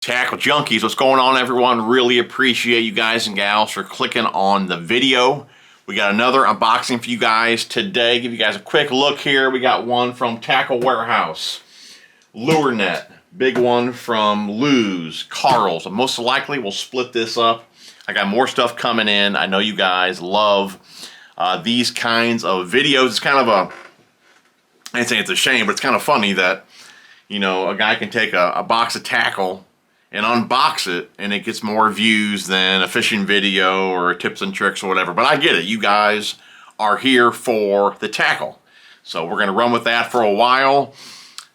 Tackle Junkies, what's going on, everyone? Really appreciate you guys and gals for clicking on the video. We got another unboxing for you guys today. Give you guys a quick look here. We got one from Tackle Warehouse, Lurenet, big one from Lou's, Karl's. Most likely we'll split this up. I got more stuff coming in. I know you guys love these kinds of videos. It's kind of I'd say it's a shame, but it's kind of funny that, you know, a guy can take a box of tackle and unbox it, and it gets more views than a fishing video or tips and tricks or whatever. But I get it. You guys are here for the tackle. So we're going to run with that for a while,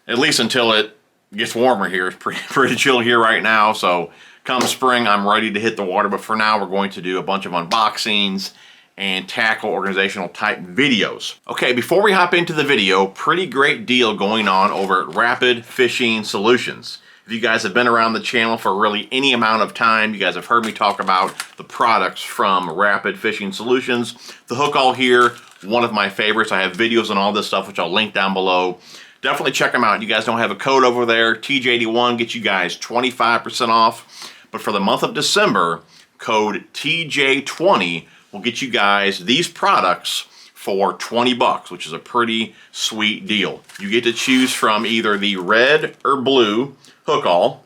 at least until it gets warmer here. It's pretty chill here right now. So come spring, I'm ready to hit the water. But for now, we're going to do a bunch of unboxings and tackle organizational type videos. Okay, before we hop into the video, pretty great deal going on over at Rapid Fishing Solutions. If you guys have been around the channel for really any amount of time, you guys have heard me talk about the products from Rapid Fishing Solutions. The hook all here, one of my favorites. I have videos on all this stuff, which I'll link down below. Definitely check them out. You guys don't have a code over there. TJ81 gets you guys 25% off. But for the month of December, code TJ20 will get you guys these products for 20 bucks, which is a pretty sweet deal. You get to choose from either the red or blue hook all,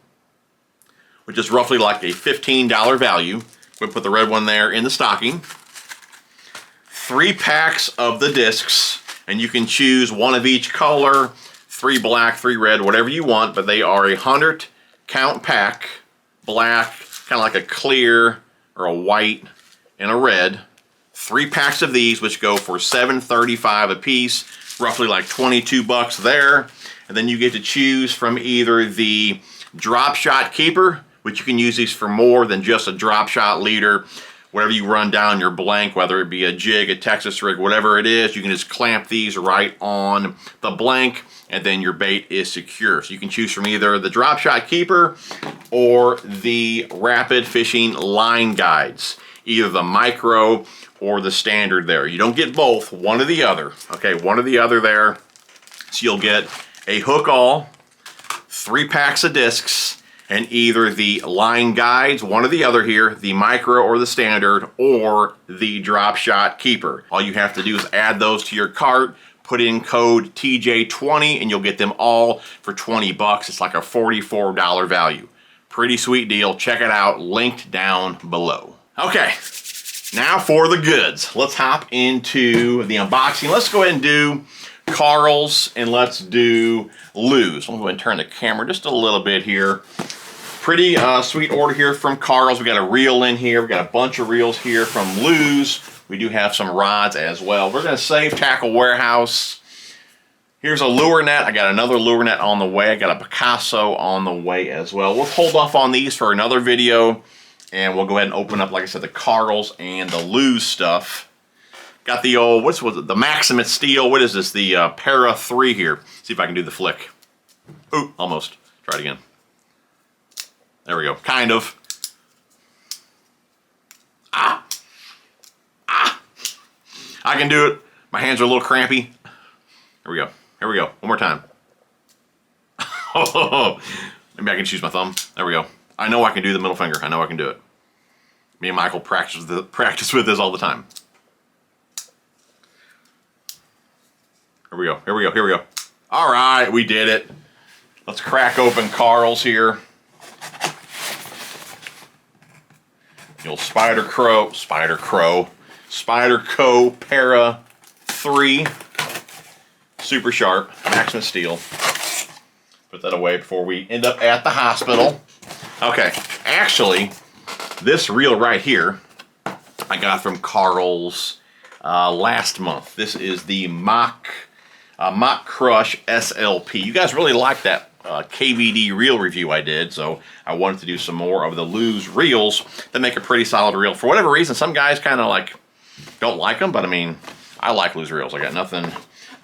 which is roughly like a $15 value. We'll put the red one there in the stocking. 3 packs of the discs, and you can choose one of each color, 3 black, 3 red, whatever you want, but they are a 100 count pack, black, kind of like a clear or a white and a red. 3 packs of these, which go for $7.35 a piece, roughly like 22 bucks there. And then you get to choose from either the drop shot keeper, which you can use these for more than just a drop shot leader. Whatever you run down your blank, whether it be a jig, a Texas rig, whatever it is, you can just clamp these right on the blank, and then your bait is secure. So you can choose from either the drop shot keeper or the Rapid Fishing line guides, either the micro or the standard there. You don't get both, one or the other. Okay, one or the other there. So you'll get a hook all, 3 packs of discs, and either the line guides, one or the other here, the micro or the standard, or the drop shot keeper. All you have to do is add those to your cart, put in code TJ20, and you'll get them all for 20 bucks. It's like a $44 value. Pretty sweet deal. Check it out, linked down below. Okay, now for the goods. Let's hop into the unboxing. Let's go ahead and do Karl's, and let's do Lou's. I'm going to go ahead and turn the camera just a little bit here. Pretty sweet order here from Karl's. We got a reel in here. We got a bunch of reels here from Lou's. We do have some rods as well. We're going to save Tackle Warehouse. Here's a Lurenet. I got another Lurenet on the way. I got a Picasso on the way as well. We'll hold off on these for another video, and we'll go ahead and open up, like I said, the Karl's and the Lou's stuff. Got the old, what's it, the Maximum Steel. What is this? The Para 3 here. See if I can do the flick. Ooh, almost. Try it again. There we go. Kind of. Ah! Ah! I can do it. My hands are a little crampy. Here we go. Here we go. One more time. Oh, maybe I can choose my thumb. There we go. I know I can do the middle finger. I know I can do it. Me and Michael practice with this all the time. Here we go, here we go, here we go. All right, we did it. Let's crack open Karl's here. The old Spyderco Para 3. Super sharp, Maximum Steel. Put that away before we end up at the hospital. Okay, actually, this reel right here, I got from Karl's last month. This is the Mock Crush SLP. You guys really liked that KVD reel review I did, so I wanted to do some more of the Lou's reels that make a pretty solid reel. For whatever reason, some guys kind of like don't like them, but I mean, I like Lou's reels. I got nothing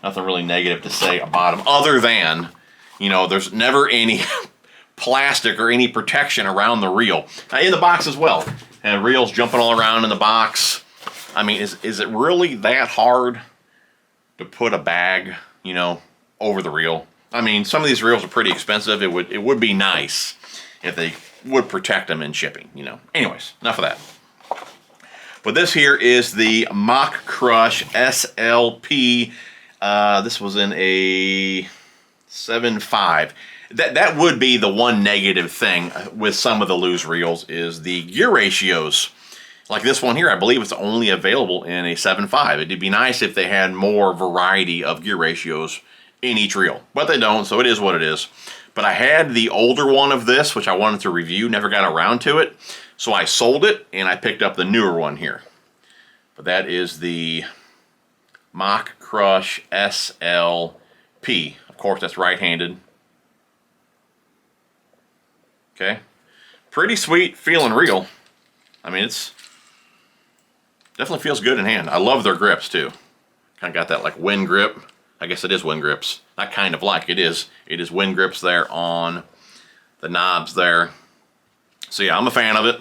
really negative to say about them, other than, you know, there's never any plastic or any protection around the reel. In the box as well, and reels jumping all around in the box. I mean, is it really that hard to put a bag, you know, over the reel? I mean, some of these reels are pretty expensive. It would be nice if they would protect them in shipping, you know. Anyways, enough of that. But this here is the Mock Crush SLP. This was in a 7.5. That would be the one negative thing with some of the Lose reels is the gear ratios. Like this one here, I believe it's only available in a 7.5. It'd be nice if they had more variety of gear ratios in each reel, but they don't, so it is what it is. But I had the older one of this, which I wanted to review, never got around to it. So I sold it, and I picked up the newer one here. But that is the Mock Crush SLP. Of course, that's right-handed. Okay. Pretty sweet feeling reel. I mean, it's definitely feels good in hand. I love their grips, too. Kind of got that, like, wind grip. I guess it is wind grips. Not kind of like, it is. It is wind grips there on the knobs there. So yeah, I'm a fan of it.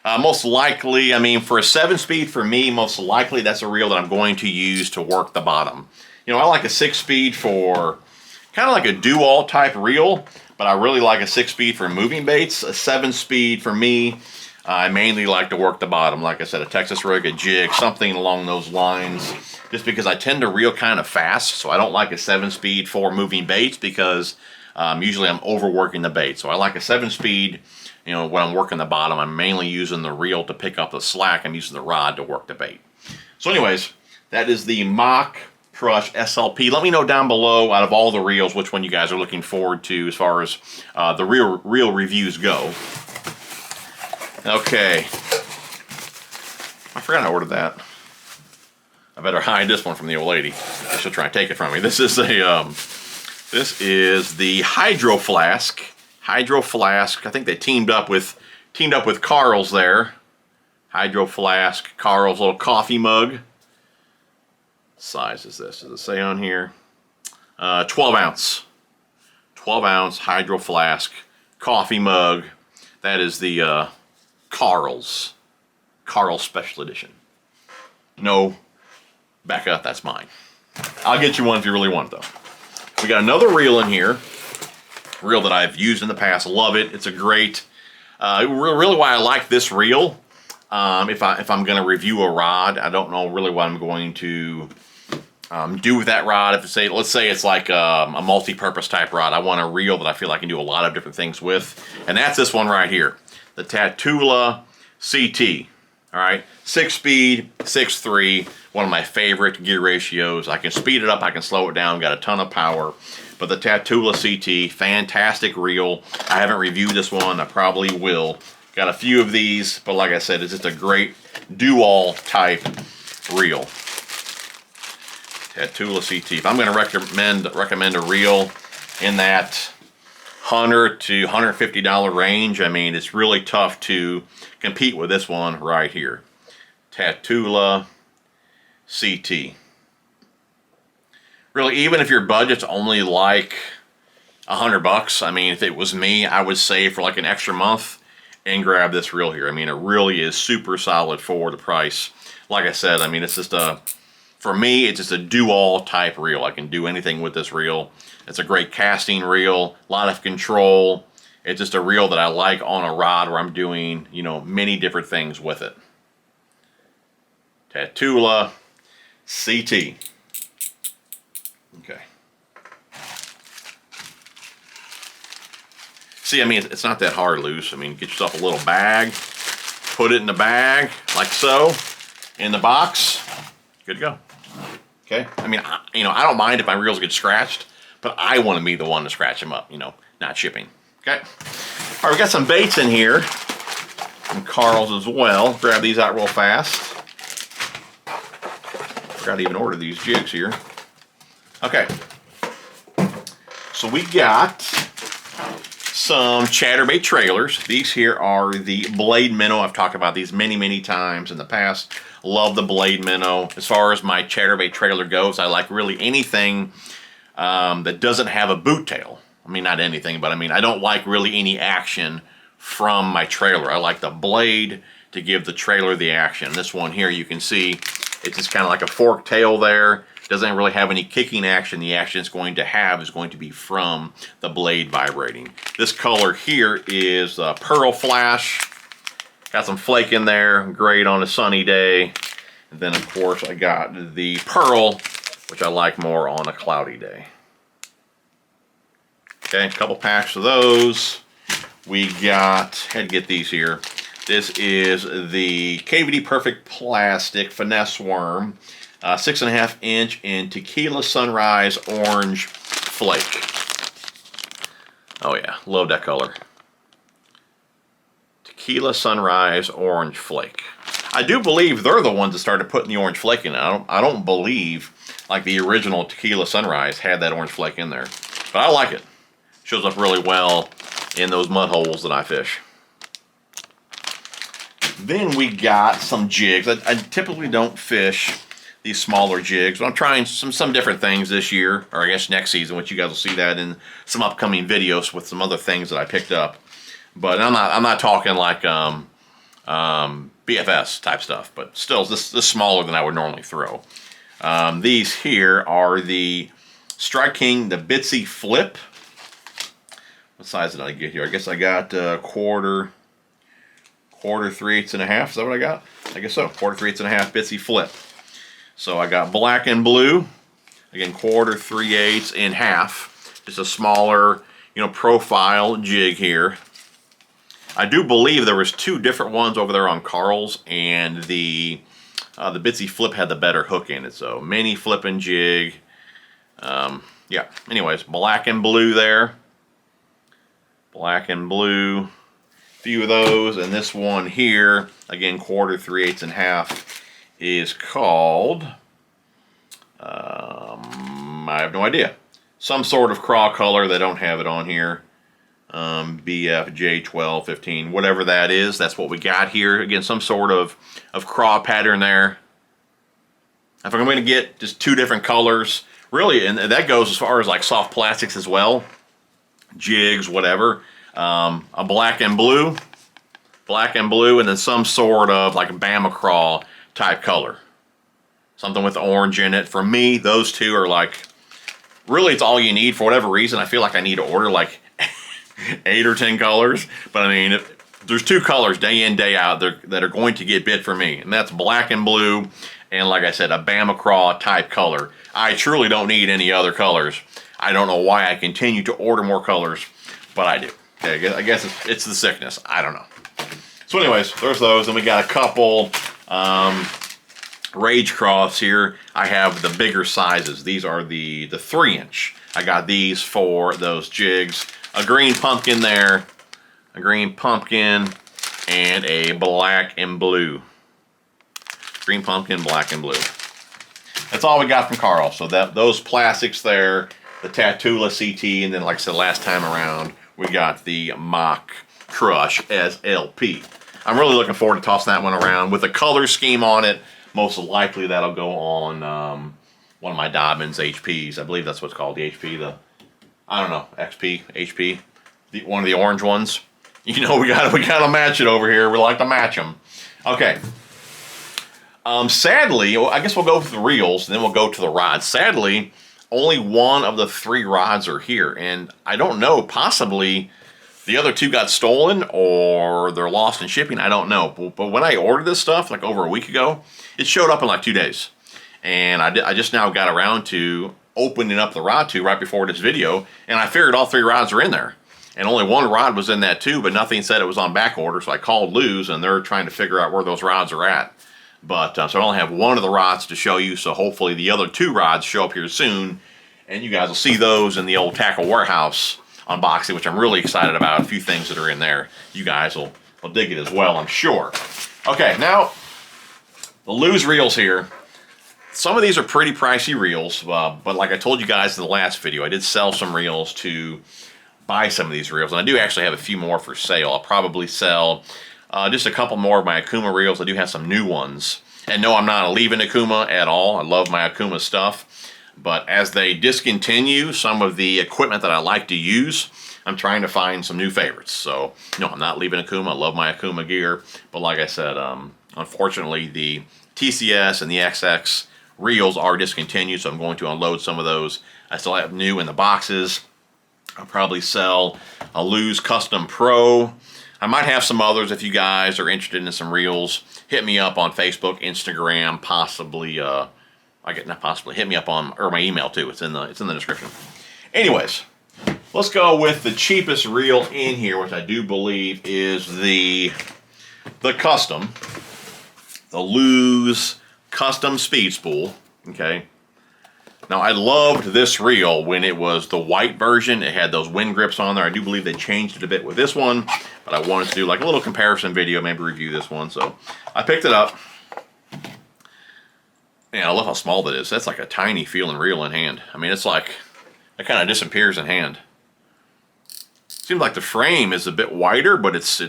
Most likely, I mean, for a 7-speed for me, most likely that's a reel that I'm going to use to work the bottom. You know, I like a 6-speed for kind of like a do-all type reel, but I really like a 6-speed for moving baits. A 7-speed for me, I mainly like to work the bottom. Like I said, a Texas rig, a jig, something along those lines. Just because I tend to reel kind of fast, so I don't like a 7-speed for moving baits because usually I'm overworking the bait. So I like a 7-speed, you know, when I'm working the bottom, I'm mainly using the reel to pick up the slack. I'm using the rod to work the bait. So anyways, that is the Mock Crush SLP. Let me know down below, out of all the reels, which one you guys are looking forward to as far as the reel reviews go. Okay. I forgot I ordered that. I better hide this one from the old lady. She'll try and take it from me. This is a this is the Hydro Flask. Hydro Flask. I think they teamed up with Karl's there. Hydro Flask, Karl's little coffee mug. What size is this? Does it say on here? 12 ounce. 12 ounce Hydro Flask coffee mug. That is the Karl's Special Edition. No. Back up, that's mine. I'll get you one if you really want it, though. We got another reel in here. Reel that I've used in the past. Love it. It's a great, really why I like this reel. If I'm going to review a rod, I don't know really what I'm going to do with that rod. If it's let's say it's like a multi-purpose type rod. I want a reel that I feel I can do a lot of different things with. And that's this one right here. The Tatula CT. All right, 6-speed, 6.3, one of my favorite gear ratios. I can speed it up, I can slow it down, got a ton of power. But the Tatula CT, fantastic reel. I haven't reviewed this one, I probably will. Got a few of these, but like I said, it's just a great do-all type reel. Tatula CT. If I'm going to recommend a reel in that $100 to $150 range, I mean, it's really tough to compete with this one right here. Tatula CT. Really, even if your budget's only like $100, I mean, if it was me, I would save for like an extra month and grab this reel here. I mean, it really is super solid for the price. Like I said, I mean, it's just for me, it's just a do-all type reel. I can do anything with this reel. It's a great casting reel, a lot of control. It's just a reel that I like on a rod where I'm doing, you know, many different things with it. Tatula CT. Okay. See, I mean, it's not that hard loose. I mean, get yourself a little bag, put it in the bag, like so, in the box, good to go. Okay? I mean, I don't mind if my reels get scratched, but I want to be the one to scratch them up, you know, not shipping. Okay? All right, we got some baits in here from Karl's as well. Grab these out real fast. Forgot to even order these jigs here. Okay. So we got some chatterbait trailers. These here are the Blade Minnow. I've talked about these many, many times in the past. Love the Blade Minnow. As far as my chatterbait trailer goes, I like really anything that doesn't have a boot tail. I mean, not anything, but I mean, I don't like really any action from my trailer. I like the blade to give the trailer the action. This one here, you can see, it's just kind of like a fork tail there. doesn't really have any kicking action. The action it's going to have is going to be from the blade vibrating. This color here is Pearl Flash. Got some flake in there, great on a sunny day. And then of course I got the Pearl, which I like more on a cloudy day. Okay, a couple packs of those. We got, had to get these here. This is the KVD Perfect Plastic Finesse Worm, 6.5 inch in Tequila Sunrise Orange Flake. Oh yeah, love that color. Tequila Sunrise Orange Flake. I do believe they're the ones that started putting the orange flake in. I don't believe like the original Tequila Sunrise had that orange flake in there, but I like it. Shows up really well in those mud holes that I fish. Then we got some jigs. I typically don't fish these smaller jigs, but I'm trying some different things this year, or I guess next season, which you guys will see that in some upcoming videos with some other things that I picked up. But I'm not talking like BFS type stuff, but still this smaller than I would normally throw. These here are the Strike King, the Bitsy Flip. What size did I get here? I guess I got quarter 3/8 and a half. Is that what I got? I guess so. Quarter 3/8 and a half Bitsy Flip. So I got black and blue. Again, quarter 3/8 and half. Just a smaller, profile jig here. I do believe there was 2 different ones over there on Karl's, and the Bitsy Flip had the better hook in it. So mini flipping jig. Yeah. Anyways, black and blue there. Black and blue. Few of those, and this one here, again, quarter 3/8 and half, is called, I have no idea. Some sort of craw color. They don't have it on here. BFJ1215, whatever that is, that's what we got here. Again, some sort of craw pattern there. If I'm going to get just 2 different colors, really, and that goes as far as like soft plastics as well, jigs, whatever. A black and blue, and then some sort of like a Bama craw type color. Something with orange in it. For me, those 2 are like, really it's all you need. For whatever reason, I feel like I need to order like 8 or 10 colors. But I mean, there's 2 colors day in, day out that are going to get bit for me. And that's black and blue, and like I said, a Bama craw type color. I truly don't need any other colors. I don't know why I continue to order more colors, but I do. Okay, I guess it's the sickness. I don't know. So anyways, there's those. And we got a couple Rage Crofts here. I have the bigger sizes. These are the 3-inch. I got these for those jigs. A green pumpkin there. A green pumpkin and a black and blue. Green pumpkin, black and blue. That's all we got from Karl. So those plastics there, the Tatula CT, and then like I said last time around, we got the Mock Crush SLP. I'm really looking forward to tossing that one around with a color scheme on it. Most likely that'll go on one of my Dobbins HPs. I believe that's what's called, the HP. I don't know, XP, HP, one of the orange ones. We gotta match it over here. We like to match them. Okay. Sadly, I guess we'll go to the reels and then we'll go to the rods. Sadly, only one of the 3 rods are here, and I don't know, possibly the other 2 got stolen or they're lost in shipping. I don't know. But when I ordered this stuff like over a week ago, it showed up in like 2 days. And I just now got around to opening up the rod tube right before this video, and I figured all 3 rods are in there. And only 1 rod was in that tube, but nothing said it was on back order, so I called Lew's, and they're trying to figure out where those rods are at. But so I only have 1 of the rods to show you, so hopefully the other 2 rods show up here soon, and you guys will see those in the old Tackle Warehouse unboxing, which I'm really excited about. A few things that are in there. You guys will dig it as well, I'm sure. Okay, now the Lew's reels here. Some of these are pretty pricey reels, but like I told you guys in the last video, I did sell some reels to buy some of these reels, and I do actually have a few more for sale. I'll probably sell just a couple more of my Akuma reels. I do have some new ones. And no, I'm not leaving Akuma at all. I love my Akuma stuff. But as they discontinue some of the equipment that I like to use, I'm trying to find some new favorites. So, no, I'm not leaving Akuma. I love my Akuma gear. But like I said, unfortunately, the TCS and the XX reels are discontinued, so I'm going to unload some of those. I still have new in the boxes. I'll probably sell a Luz Custom Pro. I might have some others if you guys are interested in some reels. Hit me up on Facebook, Instagram, possibly. Not possibly. Hit me up on or my email too. It's in the description. Anyways, let's go with the cheapest reel in here, which I do believe is the custom, the Luz Custom Speed Spool. Okay. Now, I loved this reel when it was the white version. It had those wind grips on there. I do believe they changed it a bit with this one, but I wanted to do like a little comparison video, maybe review this one. So I picked it up. Man, I love how small that is. That's like a tiny feeling reel in hand. I mean, it's like, it kind of disappears in hand. Seems like the frame is a bit wider, but it's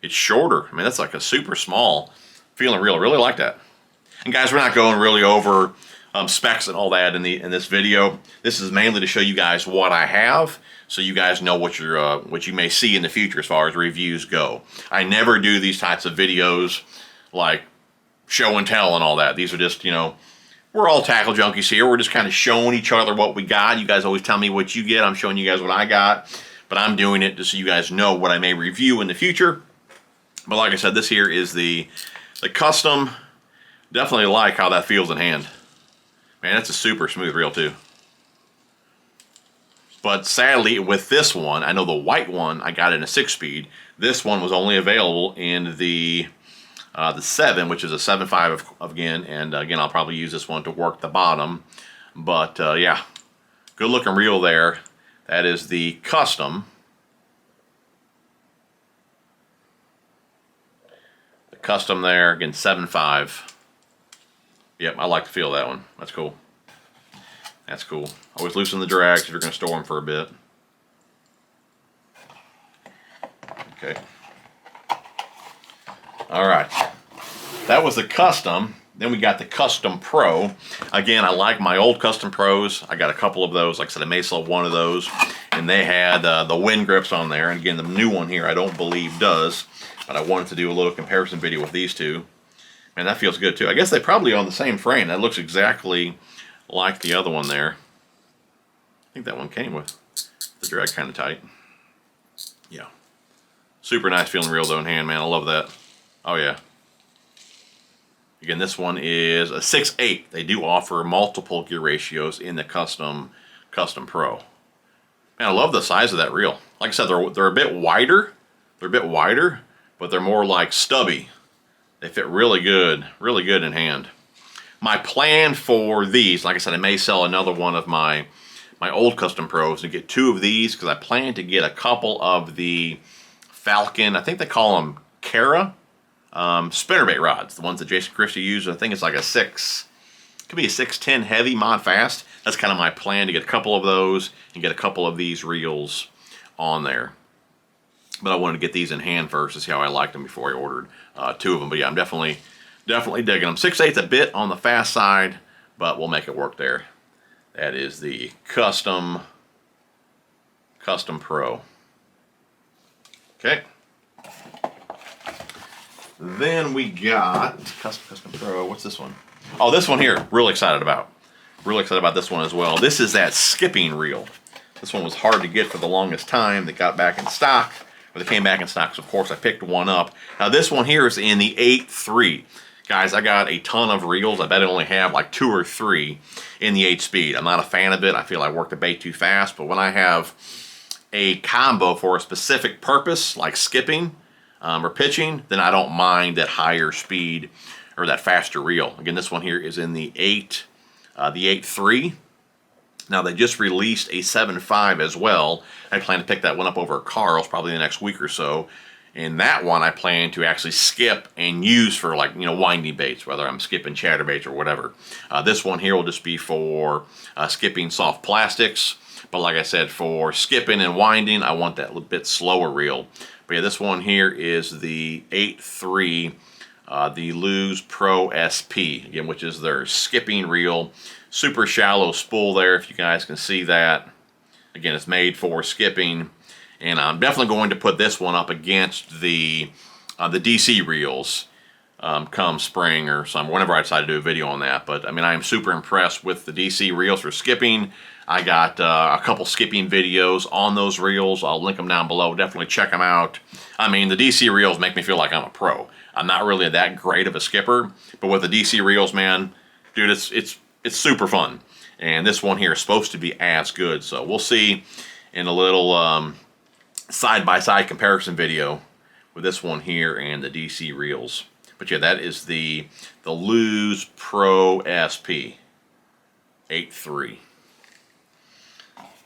shorter. I mean, that's like a super small feeling reel. I really like that. And guys, we're not going really over specs and all that in this video. This is mainly to show you guys what I have, so you guys know what you may see in the future as far as reviews go. I never do these types of videos like show and tell and all that. These are just, you know, we're all tackle junkies here. We're just kind of showing each other what we got. You guys always tell me what you get. I'm showing you guys what I got, but I'm doing it just so you guys know what I may review in the future. But like I said, this here is the custom. Definitely like how that feels in hand. Man, that's a super smooth reel too. But sadly, with this one, I know the white one I got in a 6-speed. This one was only available in the 7, which is a 7.5 again. And again, I'll probably use this one to work the bottom. But yeah, good looking reel there. That is the custom. The custom there, again, 7.5. Yep, I like the feel of that one. That's cool. That's cool. Always loosen the drags if you're going to store them for a bit. Okay. All right. That was the custom. Then we got the Custom Pro. Again, I like my old Custom Pros. I got a couple of those. Like I said, I may sell one of those. And they had the wind grips on there. And again, the new one here I don't believe does. But I wanted to do a little comparison video with these two. Man, that feels good too. I guess they probably on the same frame. That looks exactly like the other one there. I think that one came with the drag kind of tight. Yeah. Super nice feeling reel though in hand, man. I love that. Oh yeah. Again, this one is a 6/8. They do offer multiple gear ratios in the Custom Pro. Man, I love the size of that reel. Like I said, they're a bit wider. They're a bit wider, but they're more like stubby. They fit really good in hand. My plan for these, like I said, I may sell another one of my old Custom Pros and get 2 of these because I plan to get a couple of the Falcon, I think they call them Cara, spinnerbait rods, the ones that Jason Christie used. I think it's like a 6, could be a 610 heavy mod fast. That's kind of my plan, to get a couple of those and get a couple of these reels on there. But I wanted to get these in hand first to see how I liked them before I ordered 2 of them. But yeah, I'm definitely digging them. 6/8's a bit on the fast side, but we'll make it work there. That is the Custom Pro. Okay. Then we got Custom Pro. What's this one? Oh, this one here. Really excited about. Really excited about this one as well. This is that skipping reel. This one was hard to get for the longest time. They got back in stock. Or they came back in stock, so of course I picked one up. Now this one here is in the 8.3. Guys, I got a ton of reels. I bet I only have like 2 or 3 in the 8-speed. I'm not a fan of it. I feel I work the bait too fast, but when I have a combo for a specific purpose, like skipping or pitching, then I don't mind that higher speed or that faster reel. Again, this one here is in the 8.3. Now they just released a 7.5 as well. I plan to pick that one up over at Karl's probably the next week or so. And that one I plan to actually skip and use for, like, you know, winding baits, whether I'm skipping chatterbaits or whatever. This one here will just be for skipping soft plastics. But like I said, for skipping and winding, I want that little bit slower reel. But yeah, this one here is the 8.3, the Luz Pro SP, again, which is their skipping reel. Super shallow spool there, if you guys can see that. Again, it's made for skipping. And I'm definitely going to put this one up against the DC reels. come spring or whenever I decide to do a video on that. But I mean, I am super impressed with the DC reels for skipping. I got a couple skipping videos on those reels. I'll link them down below. Definitely check them out. I mean, the DC reels make me feel like I'm a pro. I'm not really that great of a skipper, but with the DC reels, man, dude, it's super fun. And this one here is supposed to be as good. So we'll see in a little side-by-side comparison video with this one here and the DC reels. But yeah, that is the Lose Pro SP 8.3.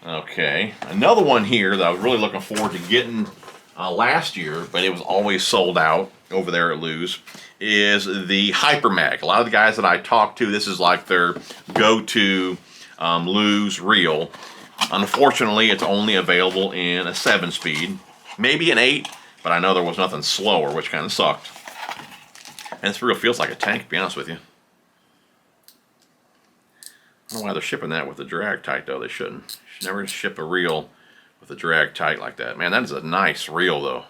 Okay, another one here that I was really looking forward to getting last year, but it was always sold out over there at Lose, is the Hypermag. A lot of the guys that I talk to, this is like their go-to Lose reel. Unfortunately, it's only available in a 7-speed, maybe an 8, but I know there was nothing slower, which kind of sucked. And this reel feels like a tank, to be honest with you. I don't know why they're shipping that with the drag tight, though. They shouldn't. You should never ship a reel with a drag tight like that. Man, that is a nice reel, though.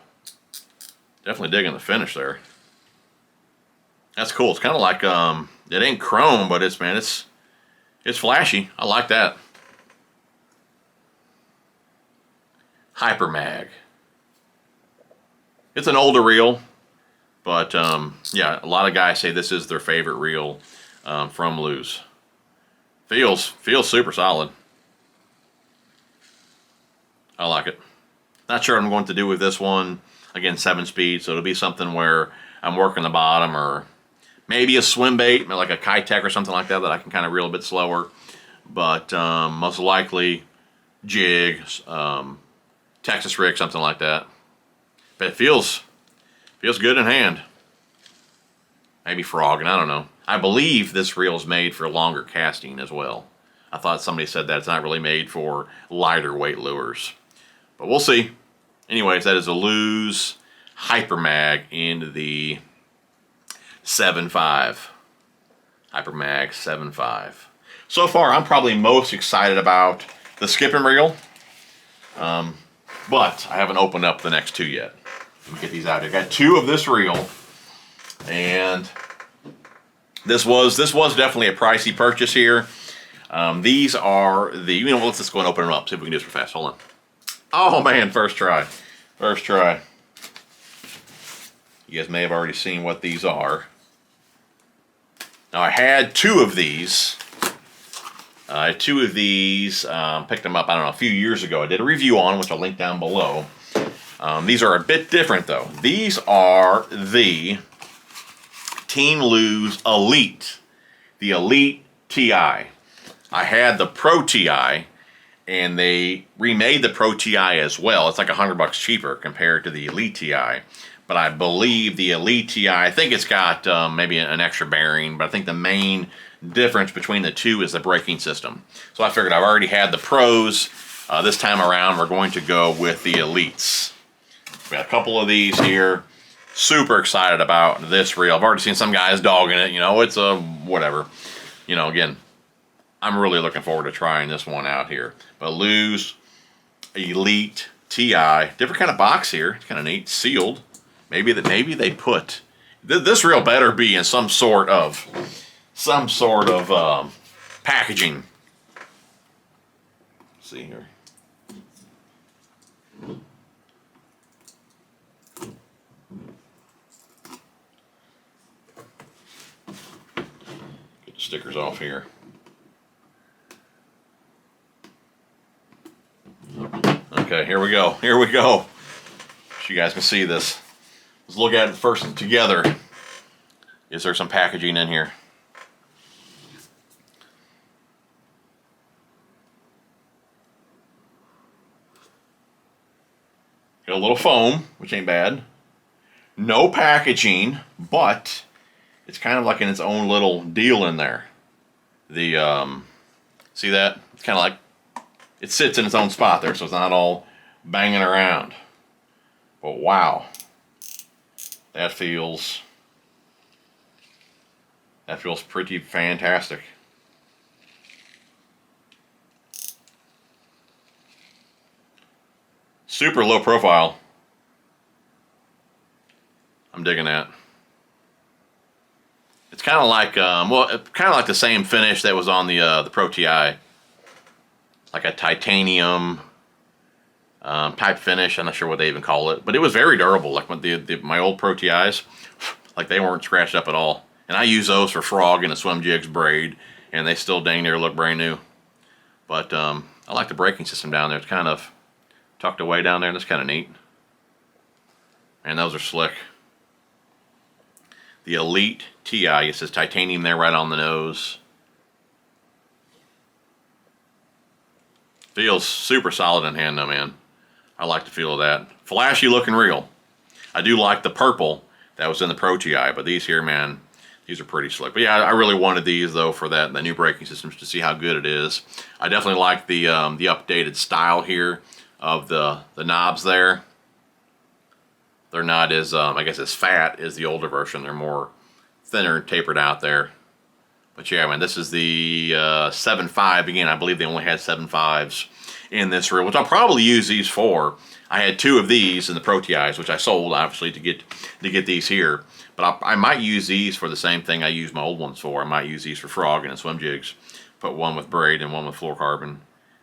Definitely digging the finish there. That's cool. It's kind of like, it ain't chrome, but it's flashy. I like that. Hypermag. It's an older reel, but yeah, a lot of guys say this is their favorite reel from Lose. Feels super solid. I like it. Not sure what I'm going to do with this one. Again, 7-speed, so it'll be something where I'm working the bottom, or maybe a swim bait, like a Kitech or something like that I can kind of reel a bit slower. But most likely jig, Texas rig, something like that. But it feels good in hand. Maybe frogging, I don't know. I believe this reel is made for longer casting as well. I thought somebody said that it's not really made for lighter weight lures. But we'll see. Anyways, that is a Lose Hypermag in the 7.5. Hypermag 7.5. So far, I'm probably most excited about the skipping reel. But I haven't opened up the next two yet. Let me get these out here. Got two of this reel. And this was definitely a pricey purchase here. These are the, let's just go and open them up, see if we can do this real fast. Hold on. Oh man, first try. First try. You guys may have already seen what these are. Now I had two of these. Picked them up, I don't know, a few years ago. I did a review on, which I'll link down below. These are a bit different though. These are the Team Lose Elite. The Elite TI. I had the Pro TI, and they remade the Pro TI as well. It's like $100 cheaper compared to the Elite TI. But I believe the Elite TI, I think it's got maybe an extra bearing, but I think the main difference between the two is the braking system. So I figured I've already had the Pros. This time around, we're going to go with the Elites. We got a couple of these here. Super excited about this reel. I've already seen some guys dogging it. It's a whatever. Again, I'm really looking forward to trying this one out here. But Lose Elite TI, different kind of box here. It's kind of neat, sealed. Maybe they put this reel better be in some sort of packaging. Let's see here. Get the stickers off here. Okay, here we go. Here we go. So you guys can see this. Let's look at it first together. Is there some packaging in here? Got a little foam, which ain't bad. No packaging, but it's kind of like in its own little deal in there. The see that? It's kind of like it sits in its own spot there, so it's not all banging around. But wow, that feels pretty fantastic. Super low profile. I'm digging that. kind of like, well, kind of like the same finish that was on the Pro TI. Like a titanium type finish. I'm not sure what they even call it, but it was very durable. Like my old Pro TIs, like they weren't scratched up at all. And I use those for frog and a swim jigs braid, and they still dang near look brand new. But I like the braking system down there. It's kind of tucked away down there, and that's kind of neat. And those are slick. The Elite TI, it says titanium there right on the nose. Feels super solid in hand though, man. I like the feel of that. Flashy looking real. I do like the purple that was in the Pro TI, but these here, man, these are pretty slick. But yeah, I really wanted these though for the new braking systems to see how good it is. I definitely like the updated style here of the knobs there. They're not as, I guess, as fat as the older version. They're more thinner and tapered out there. But yeah, man, this is the 7.5. Again, I believe they only had 7.5s in this reel, which I'll probably use these for. I had 2 of these in the Pro TIs, which I sold, obviously, to get these here. But I might use these for the same thing I used my old ones for. I might use these for frog and swim jigs. Put one with braid and one with fluorocarbon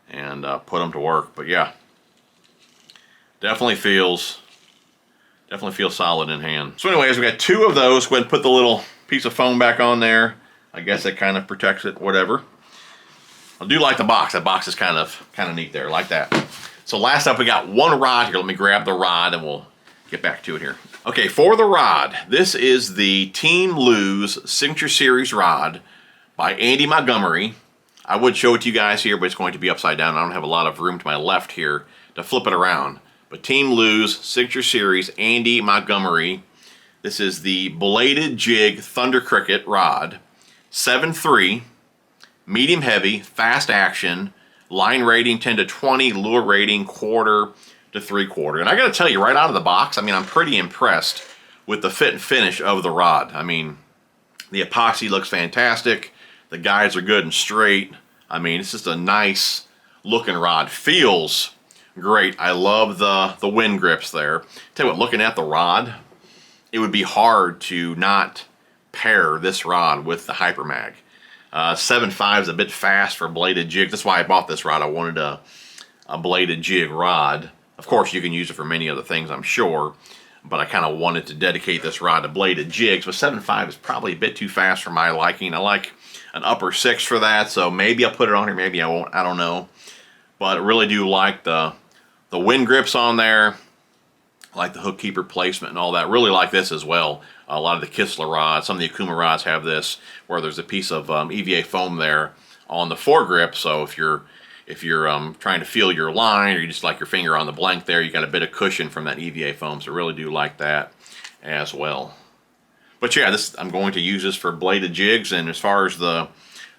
and put them to work. But yeah, definitely feels solid in hand. So anyways, we got 2 of those. Go ahead and put the little piece of foam back on there. I guess it kind of protects it, whatever. I do like the box. That box is kind of neat there, like that. So last up, we got 1 rod here. Let me grab the rod and we'll get back to it here. Okay, for the rod, this is the Team Lu's Signature Series rod by Andy Montgomery. I would show it to you guys here, but it's going to be upside down. I don't have a lot of room to my left here to flip it around. But Team Lu's Signature Series, Andy Montgomery. This is the bladed jig Thunder Cricket rod. 7.3, medium heavy, fast action, line rating 10 to 20, lure rating 1/4 to 3/4. And I gotta tell you, right out of the box, I mean, I'm pretty impressed with the fit and finish of the rod. I mean, the epoxy looks fantastic. The guides are good and straight. I mean, it's just a nice looking rod. Feels great. I love the wind grips there. Tell you what, looking at the rod, it would be hard to not pair this rod with the Hypermag. 7.5 is a bit fast for bladed jigs. That's why I bought this rod. I wanted a bladed jig rod. Of course, you can use it for many other things, I'm sure, but I kind of wanted to dedicate this rod to bladed jigs. But 7.5 is probably a bit too fast for my liking. I like an upper 6 for that, so maybe I'll put it on here, maybe I won't. I don't know. But I really do like the wind grips on there. I like the hook keeper placement and all that. Really like this as well. A lot of the Kistler rods, some of the Akuma rods have this, where there's a piece of EVA foam there on the foregrip. So if you're trying to feel your line, or you just like your finger on the blank there, you got a bit of cushion from that EVA foam. So I really do like that as well. But yeah, I'm going to use this for bladed jigs, and as far as the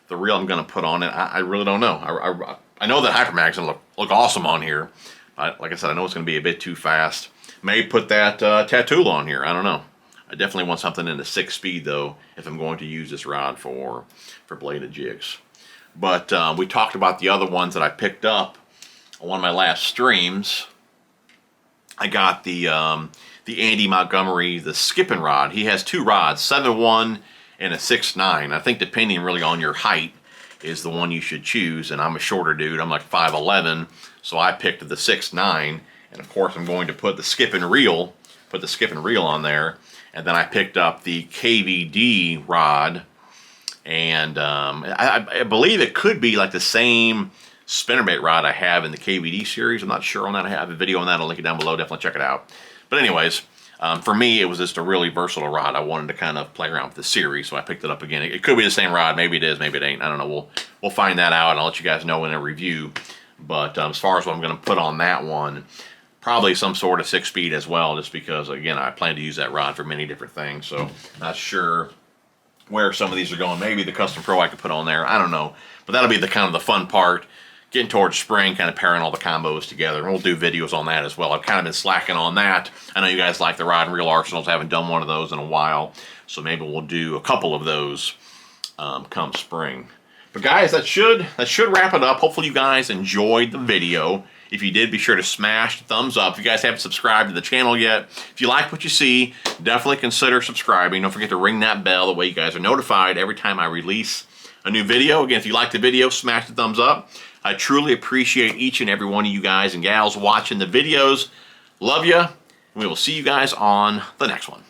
reel I'm going to put on it, I really don't know. I know that Hypermag's going to look awesome on here. Like I said, I know it's going to be a bit too fast. May put that tattoo on here. I don't know. I definitely want something in the 6-speed though, if I'm going to use this rod for bladed jigs. But we talked about the other ones that I picked up on one of my last streams. I got the Andy Montgomery, the skipping rod. He has 2 rods, 7.1 and a 6.9. I think depending really on your height is the one you should choose. And I'm a shorter dude. I'm like 5'11", so I picked the 6.9. And of course, I'm going to put the skipping reel on there. And then I picked up the KVD rod, and I believe it could be like the same spinnerbait rod I have in the KVD series. I'm not sure on that. I have a video on that. I'll link it down below. Definitely check it out. But anyways, for me, it was just a really versatile rod. I wanted to kind of play around with the series, so I picked it up again. It could be the same rod. Maybe it is. Maybe it ain't. I don't know. We'll find that out, and I'll let you guys know in a review. But as far as what I'm going to put on that one, probably some sort of 6-speed as well, just because, again, I plan to use that rod for many different things. So not sure where some of these are going. Maybe the Custom Pro I could put on there. I don't know. But that'll be the kind of the fun part, getting towards spring, kind of pairing all the combos together. And we'll do videos on that as well. I've kind of been slacking on that. I know you guys like the rod and reel arsenals. I haven't done one of those in a while. So maybe we'll do a couple of those come spring. But guys, that should wrap it up. Hopefully you guys enjoyed the video. If you did, be sure to smash the thumbs up. If you guys haven't subscribed to the channel yet, if you like what you see, definitely consider subscribing. Don't forget to ring that bell. The way you guys are notified every time I release a new video. Again, if you like the video, smash the thumbs up. I truly appreciate each and every one of you guys and gals watching the videos. Love you, and we will see you guys on the next one.